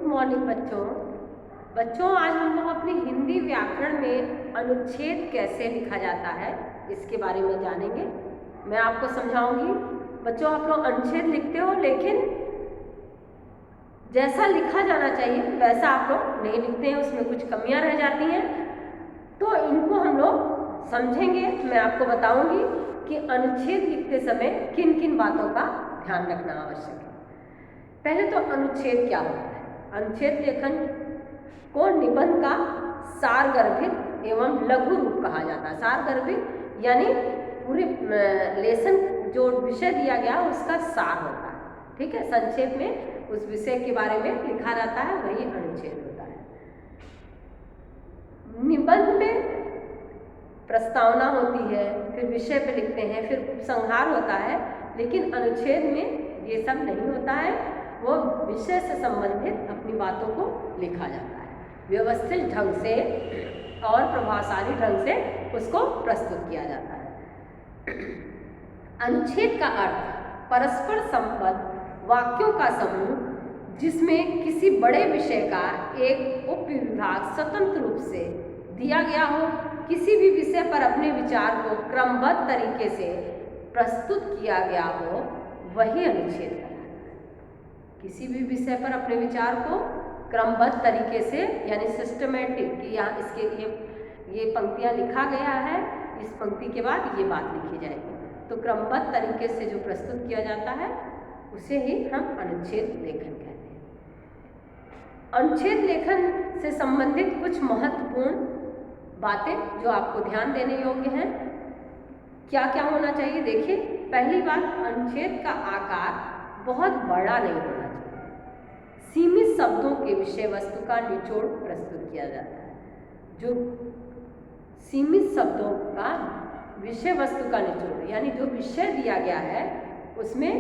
Morning बच्चों। आज हम लोग अपनी हिंदी व्याकरण में अनुच्छेद कैसे लिखा जाता है इसके बारे में जानेंगे। मैं आपको समझाऊंगी। बच्चों, आप लोग अनुच्छेद लिखते हो, लेकिन जैसा लिखा जाना चाहिए वैसा आप लोग नहीं लिखते हैं, उसमें कुछ कमियां रह जाती हैं। तो इनको हम लोग समझेंगे। मैं आपको बताऊंगी कि अनुच्छेद लिखते समय किन किन बातों का ध्यान रखना आवश्यक है। पहले तो अनुच्छेद क्या होता है? अनुच्छेद लेखन को निबंध का सारगर्भित एवं लघु रूप कहा जाता है। सारगर्भित यानी पूरे लेसन जो विषय दिया गया उसका सार होता है। ठीक है, संक्षेप में उस विषय के बारे में लिखा रहता है, वही अनुच्छेद होता है। निबंध में प्रस्तावना होती है, फिर विषय पे लिखते हैं, फिर उपसंहार होता है, लेकिन अनुच्छेद में ये सब नहीं होता है। वो विषय से संबंधित अपनी बातों को लिखा जाता है, व्यवस्थित ढंग से और प्रभावशाली ढंग से उसको प्रस्तुत किया जाता है। अनुच्छेद का अर्थ परस्पर संबद्ध वाक्यों का समूह जिसमें किसी बड़े विषय का एक उपविभाग स्वतंत्र रूप से दिया गया हो, किसी भी विषय पर अपने विचार को क्रमबद्ध तरीके से प्रस्तुत किया गया हो, वही अनुच्छेद कहलाता है। किसी भी विषय पर अपने विचार को क्रमबद्ध तरीके से यानी सिस्टमेटिक कि यहाँ इसके ये पंक्तियाँ लिखा गया है, इस पंक्ति के बाद ये बात लिखी जाएगी, तो क्रमबद्ध तरीके से जो प्रस्तुत किया जाता है उसे ही हम अनुच्छेद लेखन कहते हैं। अनुच्छेद लेखन से संबंधित कुछ महत्वपूर्ण बातें जो आपको ध्यान देने योग्य हैं। क्या क्या होना चाहिए? देखिए, पहली बात, अनुच्छेद का आकार बहुत बड़ा नहीं होना चाहिए। सीमित शब्दों के विषय वस्तु का निचोड़ प्रस्तुत किया जाता है। जो सीमित शब्दों का विषय वस्तु का निचोड़ यानी जो विषय दिया गया है उसमें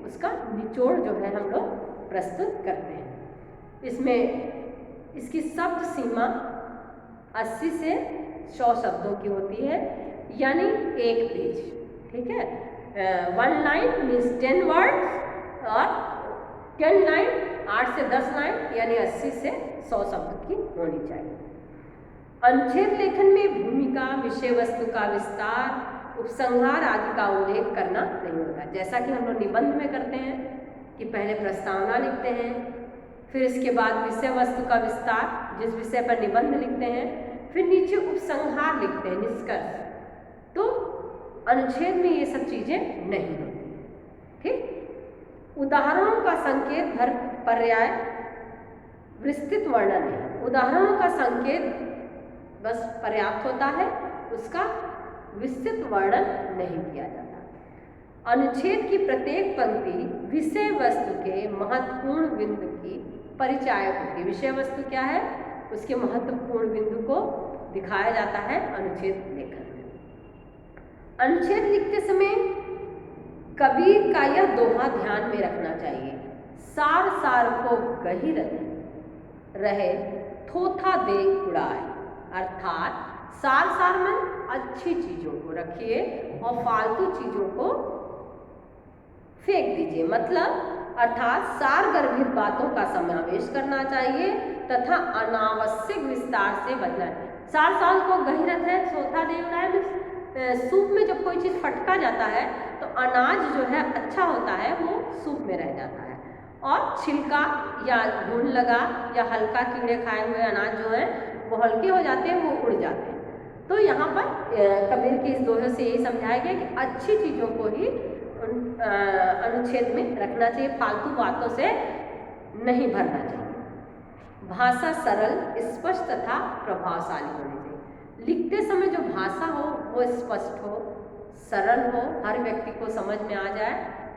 उसका निचोड़ जो है हम लोग प्रस्तुत करते हैं। इसमें इसकी शब्द सीमा 80 से 100 शब्दों की होती है, यानी एक पेज। ठीक है, 1 लाइन मीन्स 10 वर्ड्स और 10 लाइन 8 से 10 लाइन यानी 80 से 100 शब्द की होनी चाहिए। अनुच्छेद लेखन में भूमिका, विषय वस्तु का विस्तार, उपसंहार आदि का उल्लेख करना नहीं होता, जैसा कि हम लोग निबंध में करते हैं कि पहले प्रस्तावना लिखते हैं, फिर इसके बाद विषय वस्तु का विस्तार जिस विषय पर निबंध लिखते हैं, फिर नीचे उपसंहार लिखते हैं, निष्कर्ष। तो अनुच्छेद में ये सब चीजें नहीं होती। ठीक, उदाहरणों का संकेत भर पर्याय विस्तृत वर्णन है। उदाहरणों का संकेत बस पर्याप्त होता है, उसका विस्तृत वर्णन नहीं किया जाता। अनुच्छेद की प्रत्येक पंक्ति विषय वस्तु के महत्वपूर्ण बिंदु की परिचायक होती है। विषय वस्तु क्या है, उसके महत्वपूर्ण बिंदु को दिखाया जाता है अनुच्छेद लेखन में। अनुच्छेद लिखते समय कबीर का यह दोहा ध्यान में रखना चाहिए, सार सार को गहिर रहे थोथा दे उड़ाए। अर्थात सार सार मन अच्छी चीजों को रखिए और फालतू चीजों को फेंक दीजिए। मतलब अर्थात सार गर्भित बातों का समावेश करना चाहिए तथा अनावश्यक विस्तार से बचना है। सार सार को गहिरत है, सोथा दे उड़ाए। सूप में जब कोई चीज़ फटका जाता है तो अनाज जो है अच्छा होता है वो सूप में रह जाता है, और छिलका या घुन लगा या हल्का कीड़े खाए हुए अनाज जो है वो हल्के हो जाते हैं, वो उड़ जाते हैं। तो यहाँ पर कबीर के इस दोहे से यही समझाया गया कि अच्छी चीज़ों को ही अनुच्छेद में रखना चाहिए, फालतू बातों से नहीं भरना चाहिए। भाषा सरल, स्पष्ट तथा प्रभावशाली होनी चाहिए। लिखते समय जो भाषा हो वो स्पष्ट हो, सरल हो, हर व्यक्ति को समझ में आ जाए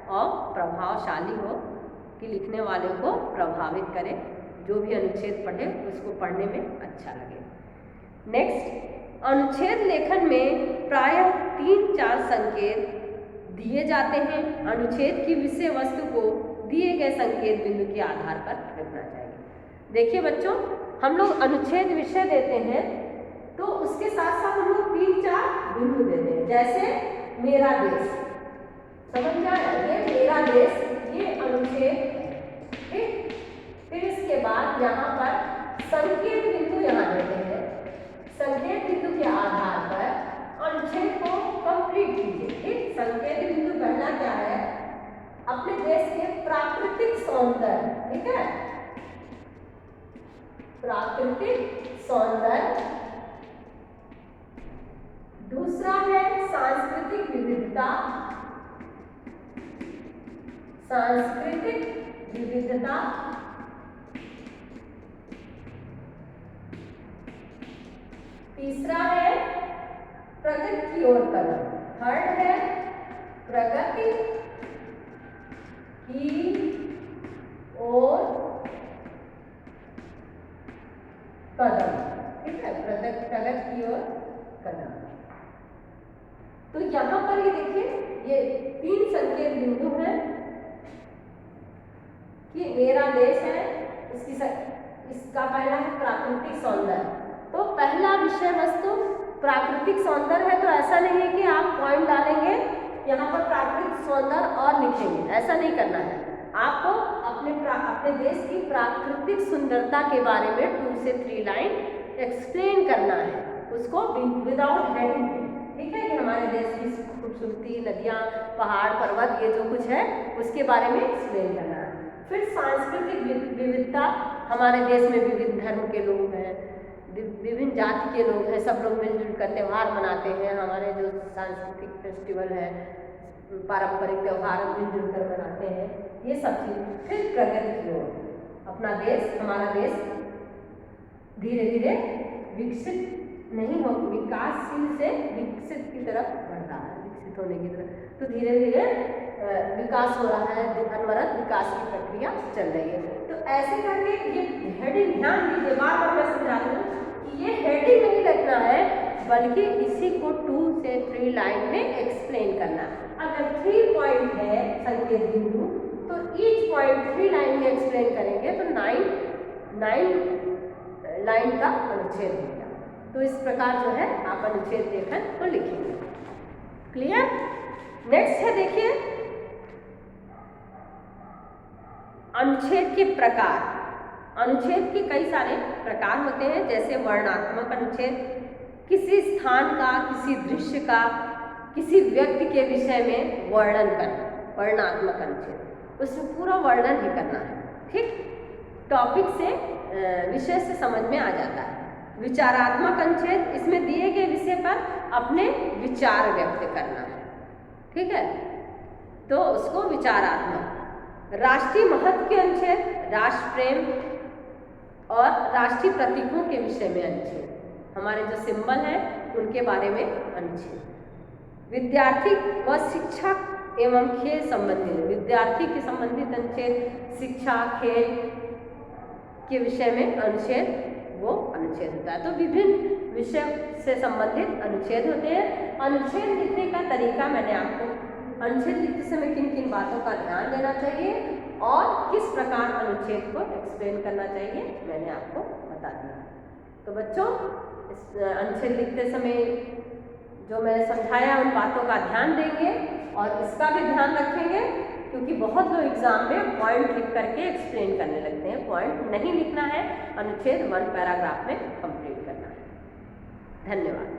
और प्रभावशाली हो कि लिखने वाले को प्रभावित करे, जो भी अनुच्छेद पढ़े उसको पढ़ने में अच्छा लगे। नेक्स्ट, अनुच्छेद लेखन में प्रायः 3-4 संकेत दिए जाते हैं। अनुच्छेद की विषय वस्तु को दिए गए संकेत बिंदु के आधार पर रखना चाहिए। देखिए बच्चों, हम लोग अनुच्छेद विषय देते हैं तो उसके साथ साथ हम लोग 3-4 बिंदु देते हैं। जैसे मेरा देश, समझ जाए, ये मेरा देश, ये अनुच्छेद है। फिर इसके बाद यहाँ पर संकेत बिंदु यहाँ देते हैं। संकेत बिंदु के आधार पर अनुच्छेद को कंप्लीट कीजिए। ठीक, संकेत बिंदु पहला क्या है, अपने देश के प्राकृतिक सौंदर्य। ठीक है, प्राकृतिक सौंदर्य। दूसरा है सांस्कृतिक विविधता। सांस्कृतिक विविधता। तीसरा है प्रगति की ओर कदम। थर्ड है प्रगति की ओर कदम। ठीक है, प्रगति की ओर कदम। तो यहां पर ये देखिए, ये 3 संकेत बिंदु हैं कि मेरा देश है, इसका पहला है प्राकृतिक सौंदर्य। तो पहला विषय वस्तु प्राकृतिक सौंदर्य है, तो ऐसा नहीं है कि आप पॉइंट डालेंगे यहाँ पर प्राकृतिक सौंदर्य और लिखेंगे, ऐसा नहीं करना है। आपको अपने देश की प्राकृतिक सुंदरता के बारे में 2 से 3 लाइन एक्सप्लेन करना है, उसको विदाउट हेडिंग। ठीक है, कि हमारे देश की खूबसूरती, नदियाँ, पहाड़, पर्वत, ये जो कुछ है उसके बारे में एक्सप्लेन करना है। फिर सांस्कृतिक विविधता, हमारे देश में विविध धर्म के लोग हैं, विभिन्न जाति के लोग हैं, सब लोग मिलजुल कर त्यौहार मनाते हैं। हमारे जो सांस्कृतिक फेस्टिवल है, पारंपरिक त्यौहार मिलजुल कर मनाते हैं, ये सब चीज़। फिर प्रगति की ओर, अपना देश, हमारा देश धीरे धीरे विकसित नहीं हो, विकासशील से विकसित की तरफ बढ़ रहा है, विकसित होने की तरफ। तो धीरे धीरे विकास हो रहा है, अनवरत विकास की प्रक्रिया चल रही है। तो ऐसे करके ये हेडिंग, ध्यान दीजिए, बार बार मैं समझा रही हूँ कि ये हेडिंग नहीं रखना है, बल्कि इसी को 2 से 3 लाइन में एक्सप्लेन करना। अगर 3 पॉइंट है संकेत बिंदु, तो ईच पॉइंट 3 लाइन में एक्सप्लेन करेंगे तो 9 लाइन का अनुच्छेद होगा। तो इस प्रकार जो है आप अनुच्छेद लेखन को लिखेंगे। क्लियर? नेक्स्ट है, देखिए अनुच्छेद के प्रकार। अनुच्छेद के कई सारे प्रकार होते हैं, जैसे वर्णनात्मक अनुच्छेद, किसी स्थान का, किसी दृश्य का, किसी व्यक्ति के विषय में वर्णन करना, वर्णनात्मक अनुच्छेद, उसमें पूरा वर्णन ही करना है। ठीक, टॉपिक से, विषय से समझ में आ जाता है। विचारात्मक अनुच्छेद, इसमें दिए गए विषय पर अपने विचार व्यक्त करना है। ठीक है, तो उसको विचारात्मक। राष्ट्रीय महत्व के अनुच्छेद, राष्ट्र प्रेम और राष्ट्रीय प्रतीकों के विषय में अनुच्छेद, हमारे जो सिंबल हैं उनके बारे में अनुच्छेद। विद्यार्थी व शिक्षा एवं खेल संबंधित, विद्यार्थी के संबंधित अनुच्छेद, शिक्षा, खेल के विषय में अनुच्छेद, वो अनुच्छेद होता है। तो विभिन्न विषय से संबंधित अनुच्छेद होते हैं। अनुच्छेद लिखने का तरीका मैंने आपको, अनुच्छेद लिखते समय किन किन बातों का ध्यान देना चाहिए और किस प्रकार अनुच्छेद को एक्सप्लेन करना चाहिए, मैंने आपको बता दिया। तो बच्चों, इस अनुच्छेद लिखते समय जो मैंने समझाया उन बातों का ध्यान देंगे और इसका भी ध्यान रखेंगे, क्योंकि बहुत लोग एग्जाम में पॉइंट लिख करके एक्सप्लेन करने लगते हैं। पॉइंट नहीं लिखना है, अनुच्छेद 1 पैराग्राफ में कंप्लीट करना है। धन्यवाद।